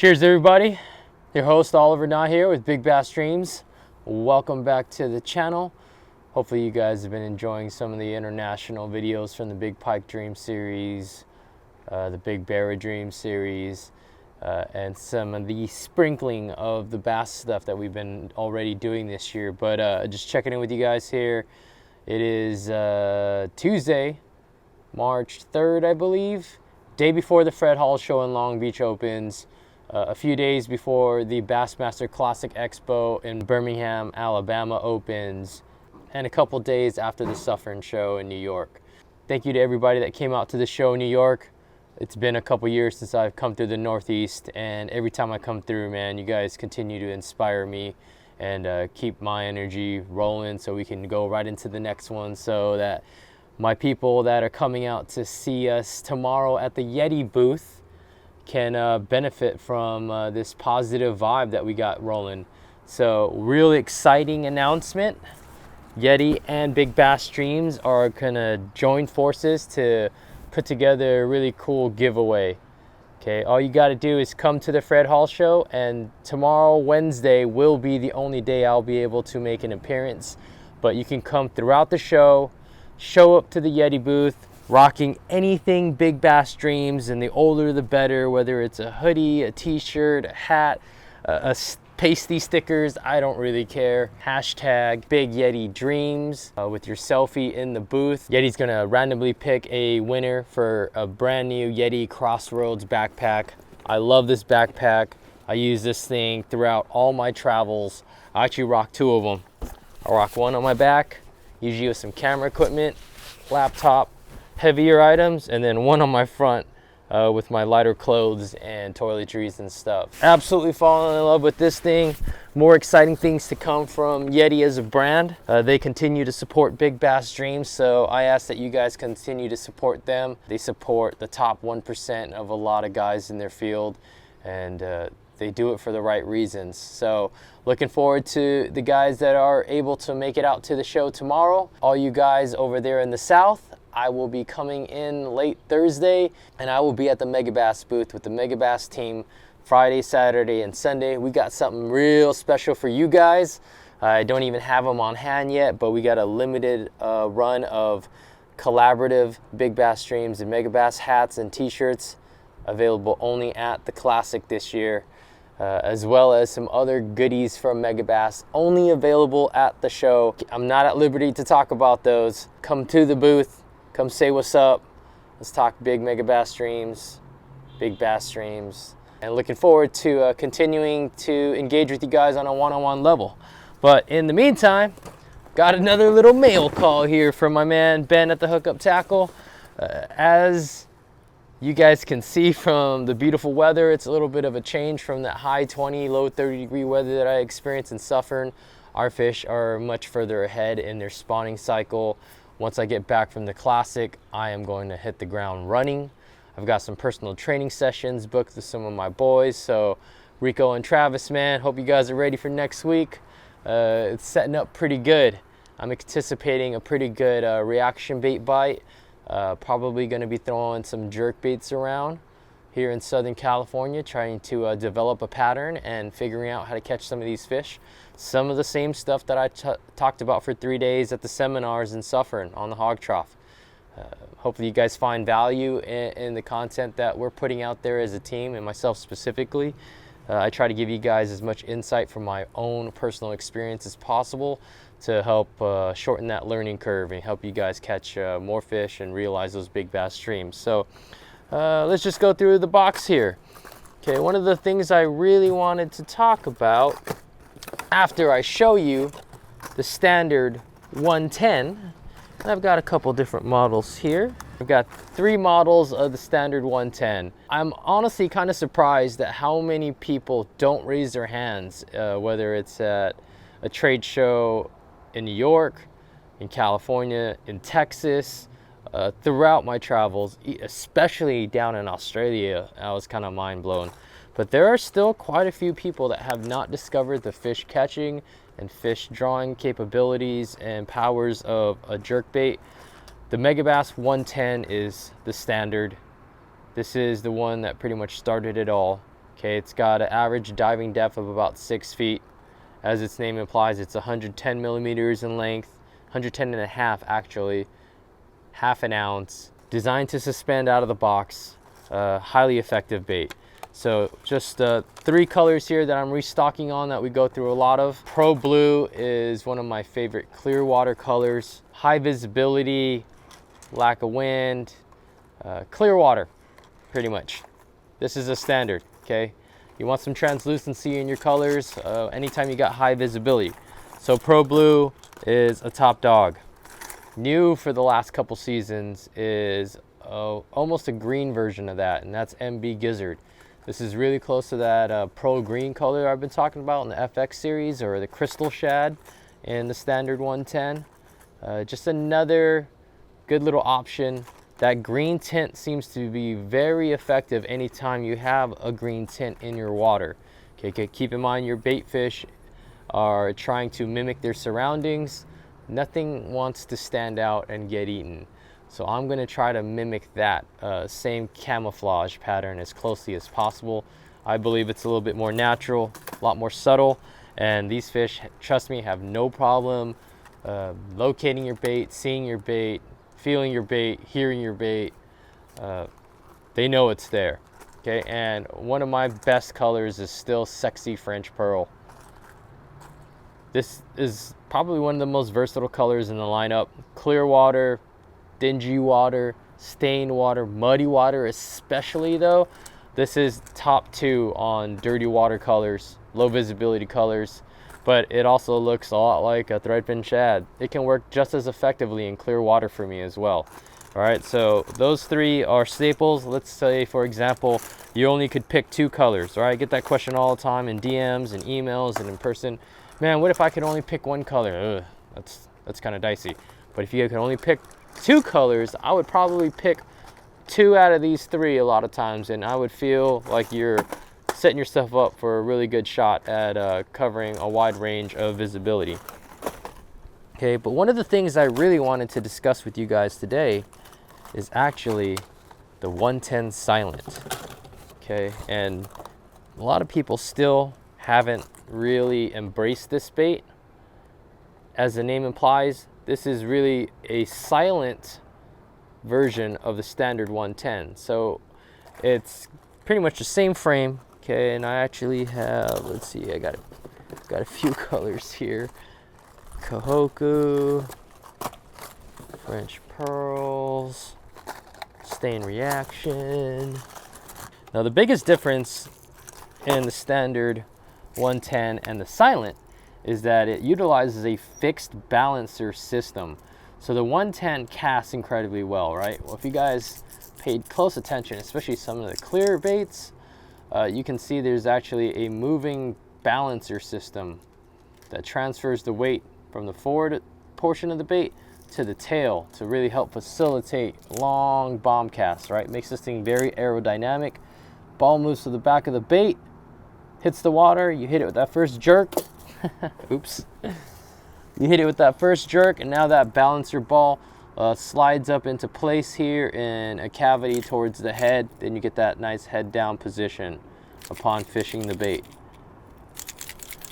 Cheers everybody, your host Oliver Knott here with Big Bass Dreams. Welcome back to the channel. Hopefully you guys have been enjoying some of the international videos from the Big Pike Dream series, the Big Barra Dream series, and some of the sprinkling of the bass stuff that we've been already doing this year. But just checking in with you guys here. It is Tuesday, March 3rd, I believe, day before the Fred Hall show in Long Beach opens. A few days before the Bassmaster Classic Expo in Birmingham, Alabama opens, and a couple days after the Suffern show in New York. Thank you to everybody that came out to the show in New York. It's been a couple years since I've come through the Northeast, and every time I come through, man, you guys continue to inspire me and keep my energy rolling so we can go right into the next one, so that my people that are coming out to see us tomorrow at the Yeti booth can benefit from this positive vibe that we got rolling. So really exciting announcement. Yeti and Big Bass Dreams are gonna join forces to put together a really cool giveaway. Okay, all you gotta do is come to the Fred Hall show, and tomorrow, Wednesday, will be the only day I'll be able to make an appearance. But you can come throughout the show up to the Yeti booth, rocking anything Big Bass Dreams, and the older the better, whether it's a hoodie, a t-shirt, a hat, pasty stickers, I don't really care. Hashtag Big Yeti Dreams with your selfie in the booth. Yeti's gonna randomly pick a winner for a brand new Yeti Crossroads backpack. I love this backpack. I use this thing throughout all my travels. I actually rock two of them. I rock one on my back, usually with some camera equipment, laptop, heavier items, and then one on my front with my lighter clothes and toiletries and stuff. Absolutely falling in love with this thing. More exciting things to come from Yeti as a brand. They continue to support Big Bass Dreams, so I ask that you guys continue to support them. They support the top 1% of a lot of guys in their field, and they do it for the right reasons. So looking forward to the guys that are able to make it out to the show tomorrow. All you guys over there in the South, I will be coming in late Thursday, and I will be at the Megabass booth with the Megabass team Friday, Saturday, and Sunday. We got something real special for you guys. I don't even have them on hand yet, but we got a limited run of collaborative Big Bass Dreams and Megabass hats and t-shirts available only at the Classic this year, as well as some other goodies from Megabass only available at the show. I'm not at liberty to talk about those. Come to the booth. Come say what's up. Let's talk big Megabass Dreams, Big Bass Dreams, and looking forward to continuing to engage with you guys on a one-on-one level. But in the meantime, got another little mail call here from my man Ben at the Hookup Tackle. As you guys can see from the beautiful weather, it's a little bit of a change from that high 20, low 30 degree weather that I experienced in Suffern. Our fish are much further ahead in their spawning cycle. Once I get back from the Classic, I am going to hit the ground running. I've got some personal training sessions booked with some of my boys. So Rico and Travis, man, hope you guys are ready for next week. It's setting up pretty good. I'm anticipating a pretty good reaction bait bite. Probably going to be throwing some jerkbaits around here in Southern California, trying to develop a pattern and figuring out how to catch some of these fish. Some of the same stuff that I talked about for 3 days at the seminars in Suffern on the hog trough. Hopefully you guys find value in the content that we're putting out there as a team, and myself specifically. I try to give you guys as much insight from my own personal experience as possible to help shorten that learning curve and help you guys catch more fish and realize those big bass streams. So let's just go through the box here. Okay, one of the things I really wanted to talk about after I show you the standard 110, and I've got a couple different models here. I've got 3 models of the standard 110. I'm honestly kind of surprised at how many people don't raise their hands, whether it's at a trade show in New York, in California, in Texas, throughout my travels, especially down in Australia. I was kind of mind blown. But there are still quite a few people that have not discovered the fish catching and fish drawing capabilities and powers of a jerkbait. The Megabass 110 is the standard. This is the one that pretty much started it all. Okay, it's got an average diving depth of about 6 feet. As its name implies, it's 110 millimeters in length, 110 and a half actually, half an ounce. Designed to suspend out of the box, highly effective bait. So just 3 colors here that I'm restocking on that we go through a lot of. Pro Blue is one of my favorite clear water colors. High visibility, lack of wind, clear water, pretty much. This is a standard, okay? You want some translucency in your colors anytime you got high visibility. So Pro Blue is a top dog. New for the last couple seasons is almost a green version of that, and that's MB Gizzard. This is really close to that Pro Green color I've been talking about in the FX series, or the Crystal Shad in the standard 110. Just another good little option. That green tint seems to be very effective anytime you have a green tint in your water. Okay, keep in mind your bait fish are trying to mimic their surroundings. Nothing wants to stand out and get eaten. So I'm gonna try to mimic that same camouflage pattern as closely as possible. I believe it's a little bit more natural, a lot more subtle, and these fish, trust me, have no problem locating your bait, seeing your bait, feeling your bait, hearing your bait. They know it's there, okay? And one of my best colors is still Sexy French Pearl. This is probably one of the most versatile colors in the lineup. Clear water, dingy water, stained water, muddy water especially though. This is top 2 on dirty water colors, low visibility colors, but it also looks a lot like a threadfin shad. It can work just as effectively in clear water for me as well. All right, so those 3 are staples. Let's say, for example, you only could pick 2 colors. All right, I get that question all the time in DMs and emails and in person. Man, what if I could only pick 1 color? Ugh, that's kind of dicey. But if you could only pick 2 colors, I would probably pick 2 out of these 3 a lot of times, and I would feel like you're setting yourself up for a really good shot at covering a wide range of visibility. Okay, but one of the things I really wanted to discuss with you guys today is actually the 110 Silent. Okay, and a lot of people still haven't really embraced this bait. As the name implies, this is really a silent version of the standard 110. So it's pretty much the same frame, okay? And I actually have, let's see, I got a few colors here. Kahoku, French Pearls, Stain Reaction. Now the biggest difference in the standard 110 and the silent is that it utilizes a fixed balancer system. So the 110 casts incredibly well, right? Well, if you guys paid close attention, especially some of the clear baits, you can see there's actually a moving balancer system that transfers the weight from the forward portion of the bait to the tail to really help facilitate long bomb casts, right? Makes this thing very aerodynamic. Ball moves to the back of the bait, hits the water, you hit it with that first jerk. Oops. You hit it with that first jerk, and now that balancer ball slides up into place here in a cavity towards the head. Then you get that nice head down position upon fishing the bait.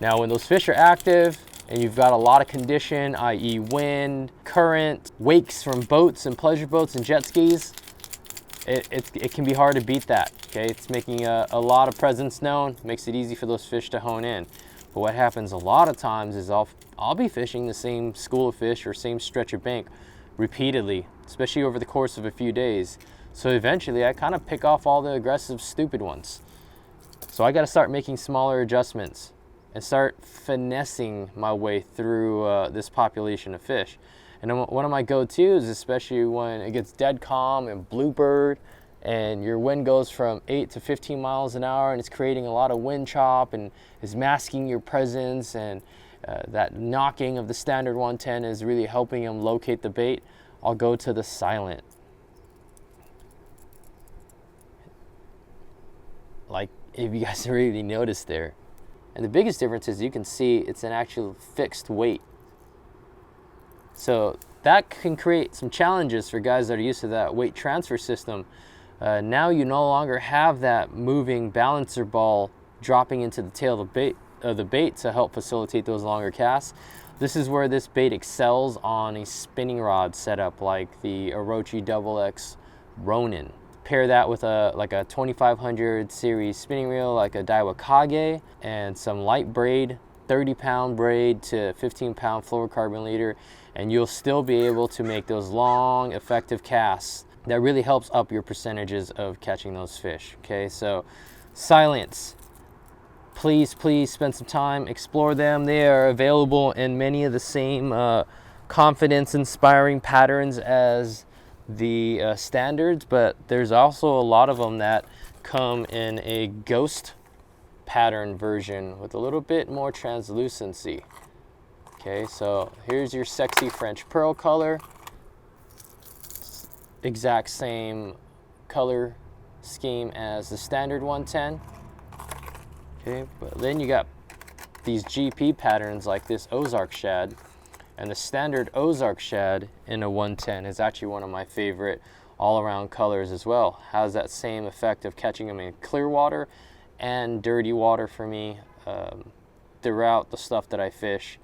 Now when those fish are active and you've got a lot of condition, i.e. wind, current, wakes from boats and pleasure boats and jet skis, it can be hard to beat that, okay? It's making a lot of presence known, makes it easy for those fish to hone in. But what happens a lot of times is I'll be fishing the same school of fish or same stretch of bank repeatedly, especially over the course of a few days. So eventually I kind of pick off all the aggressive, stupid ones. So I got to start making smaller adjustments and start finessing my way through this population of fish. And one of my go-tos, especially when it gets dead calm and bluebird and your wind goes from 8 to 15 miles an hour and it's creating a lot of wind chop and is masking your presence, and that knocking of the standard 110 is really helping them locate the bait, I'll go to the silent. Like, if you guys really noticed there. And the biggest difference is you can see it's an actual fixed weight. So that can create some challenges for guys that are used to that weight transfer system. Now you no longer have that moving balancer ball dropping into the tail of the bait to help facilitate those longer casts. This is where this bait excels on a spinning rod setup like the Orochi XX Ronin. Pair that with like a 2500 series spinning reel like a Daiwa Kage and some light braid, 30-pound braid to 15-pound fluorocarbon leader, and you'll still be able to make those long, effective casts. That really helps up your percentages of catching those fish. Okay, so silence. Please spend some time, explore them. They are available in many of the same confidence-inspiring patterns as the standards, but there's also a lot of them that come in a ghost pattern version with a little bit more translucency. Okay, so here's your sexy French pearl color. Exact same color scheme as the standard 110. Okay, but then you got these GP patterns like this Ozark shad, and the standard Ozark shad in a 110 is actually one of my favorite all-around colors as well. Has that same effect of catching them in clear water and dirty water for me throughout the stuff that I fish.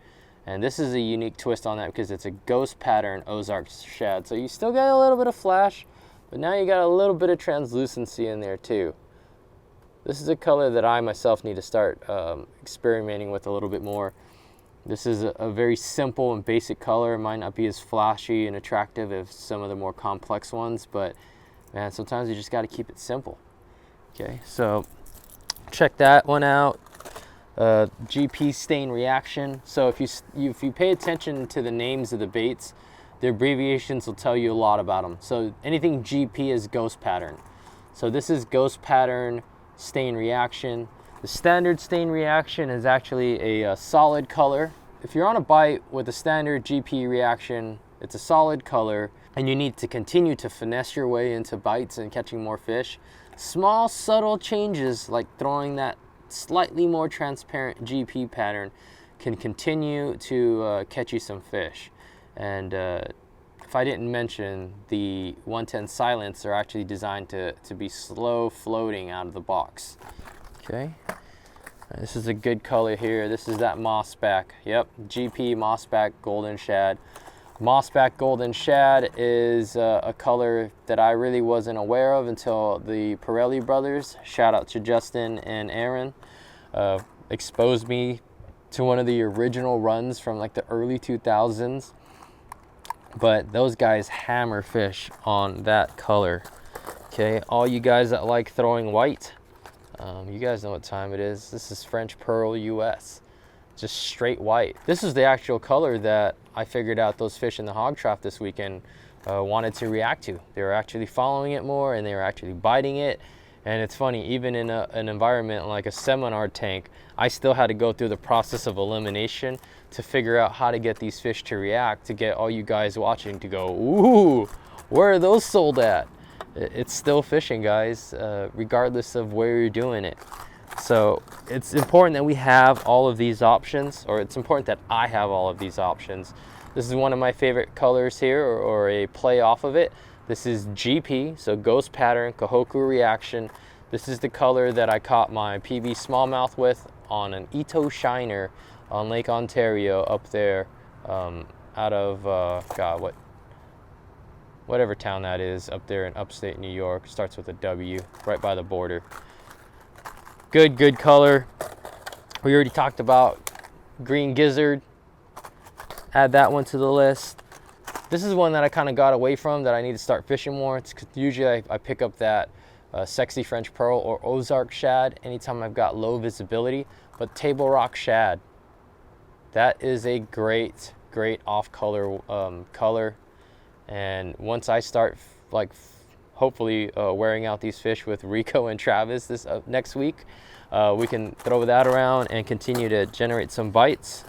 And this is a unique twist on that because it's a ghost pattern Ozark shad. So you still got a little bit of flash, but now you got a little bit of translucency in there too. This is a color that I myself need to start experimenting with a little bit more. This is a very simple and basic color. It might not be as flashy and attractive as some of the more complex ones, but man, sometimes you just got to keep it simple. Okay, so check that one out. GP stain reaction. So if you pay attention to the names of the baits, the abbreviations will tell you a lot about them. So anything GP is ghost pattern. So this is ghost pattern stain reaction. The standard stain reaction is actually a solid color. If you're on a bite with a standard GP reaction, it's a solid color, and you need to continue to finesse your way into bites and catching more fish. Small, subtle changes like throwing that slightly more transparent GP pattern can continue to catch you some fish. And if I didn't mention, the 110 silents are actually designed to be slow floating out of the box. Okay, this is a good color here. This is that mossback. Yep, GP mossback golden shad. Mossback golden shad is a color that I really wasn't aware of until the Pirelli brothers, shout out to Justin and Aaron, exposed me to one of the original runs from like the early 2000s. But those guys hammer fish on that color. Okay, all you guys that like throwing white, you guys know what time it is. This is French Pearl US, just straight white. This is the actual color that I figured out those fish in the hog trough this weekend wanted to react to. They were actually following it more, and they were actually biting it. And it's funny, even in an environment like a seminar tank, I still had to go through the process of elimination to figure out how to get these fish to react, to get all you guys watching to go, ooh, where are those sold at? It's still fishing, guys, regardless of where you're doing it. So it's important that we have all of these options, or it's important that I have all of these options. This is one of my favorite colors here, or a play off of it. This is GP, so Ghost Pattern, Kahoku Reaction. This is the color that I caught my PB smallmouth with on an Ito Shiner on Lake Ontario up there out of, God, whatever town that is up there in upstate New York. Starts with a W, right by the border. Good color. We already talked about Green Gizzard. Add that one to the list. This is one that I kind of got away from that I need to start fishing more. It's usually I pick up that sexy French Pearl or Ozark shad anytime I've got low visibility. But Table Rock shad, that is a great off color color. And once I start hopefully wearing out these fish with Rico and Travis this next week, we can throw that around and continue to generate some bites.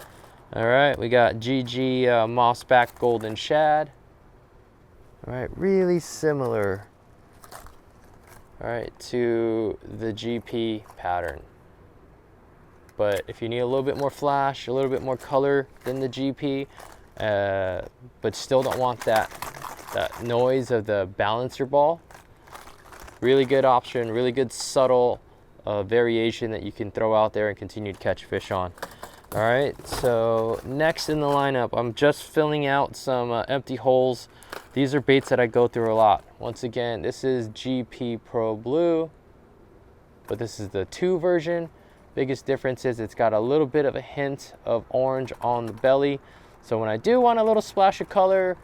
All right, we got GG Mossback Golden Shad. All right, really similar, all right, to the GP pattern. But if you need a little bit more flash, a little bit more color than the GP, but still don't want that noise of the balancer ball, Really good option, really good subtle variation that you can throw out there and continue to catch fish on. All right, so next in the lineup, I'm just filling out some empty holes. These are baits that I go through a lot. Once again, this is GP Pro Blue, but this is the 2 version. Biggest difference is it's got a little bit of a hint of orange on the belly. So when I do want a little splash of color,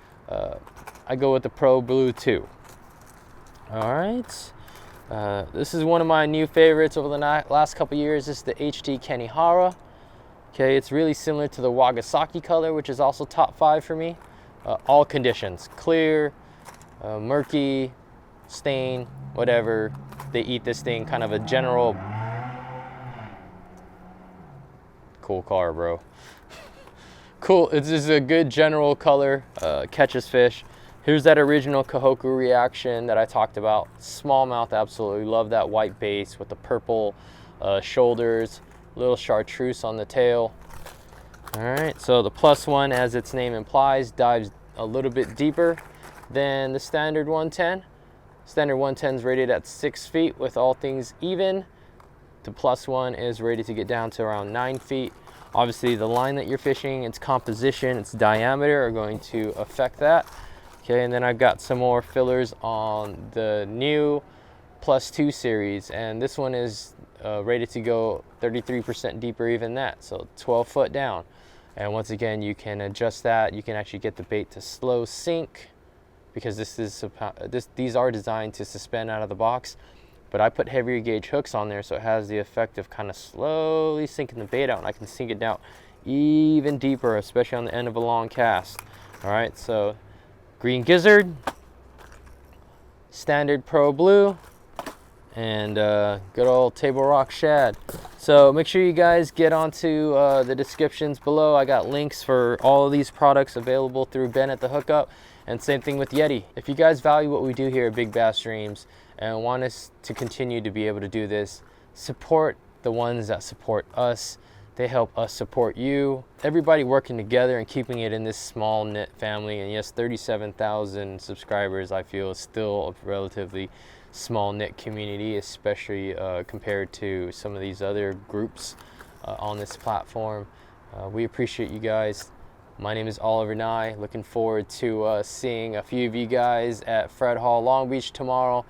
I go with the Pro Blue 2. All right, this is one of my new favorites over the last couple years. This is the HD Kenihara. Okay, it's really similar to the Wagasaki color, which is also top 5 for me. All conditions, clear, murky, stain, whatever. They eat this thing, kind of a general. Cool car, bro. Cool, it's just a good general color, catches fish. Here's that original Kohoku reaction that I talked about. Smallmouth, absolutely love that white base with the purple shoulders, little chartreuse on the tail. All right, so the +1, as its name implies, dives a little bit deeper than the standard 110. Standard 110 is rated at 6 feet with all things even. The +1 is rated to get down to around 9 feet. Obviously, the line that you're fishing, its composition, its diameter are going to affect that. Okay, and then I've got some more fillers on the new +2 series, and this one is rated to go 33% deeper even that, so 12 foot down. And once again, you can adjust that. You can actually get the bait to slow sink, because these are designed to suspend out of the box. But I put heavier gauge hooks on there, so it has the effect of kind of slowly sinking the bait out, and I can sink it down even deeper, especially on the end of a long cast. All right, so green gizzard, standard Pro Blue, and good old Table Rock shad. So make sure you guys get onto the descriptions below. I got links for all of these products available through Ben at the Hookup, and same thing with Yeti. If you guys value what we do here at Big Bass Dreams and want us to continue to be able to do this, support the ones that support us. They help us support you. Everybody working together and keeping it in this small knit family. And yes, 37,000 subscribers, I feel, is still a relatively small knit community, especially compared to some of these other groups on this platform. We appreciate you guys. My name is Oliver Nye. Looking forward to seeing a few of you guys at Fred Hall Long Beach tomorrow.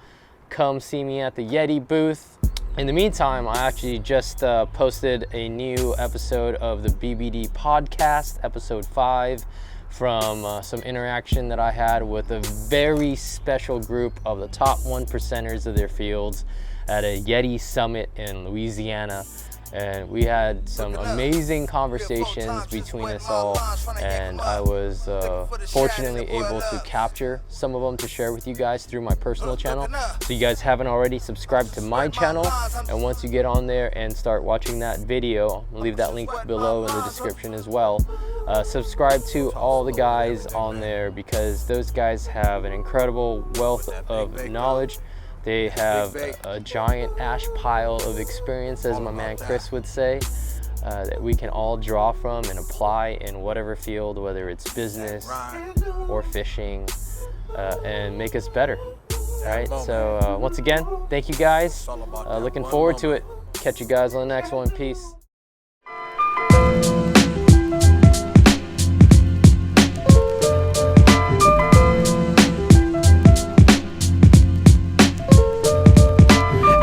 Come see me at the Yeti booth. In the meantime, I actually just posted a new episode of the BBD podcast, episode 5, from some interaction that I had with a very special group of the top 1%ers of their fields at a Yeti summit in Louisiana. And we had some amazing conversations between us all, and I was fortunately able to capture some of them to share with you guys through my personal channel. So you guys haven't already, subscribed to my channel, and once you get on there and start watching that video, I'll leave that link below in the description as well. Subscribe to all the guys on there, because those guys have an incredible wealth of knowledge. They have a giant ash pile of experience, as my man Chris would say, that we can all draw from and apply in whatever field, whether it's business or fishing, and make us better. All right, so once again, thank you guys. Looking forward to it. Catch you guys on the next one. Peace.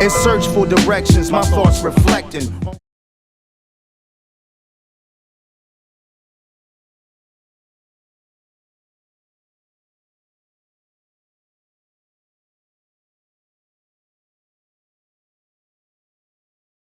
In search for directions, my thoughts reflecting.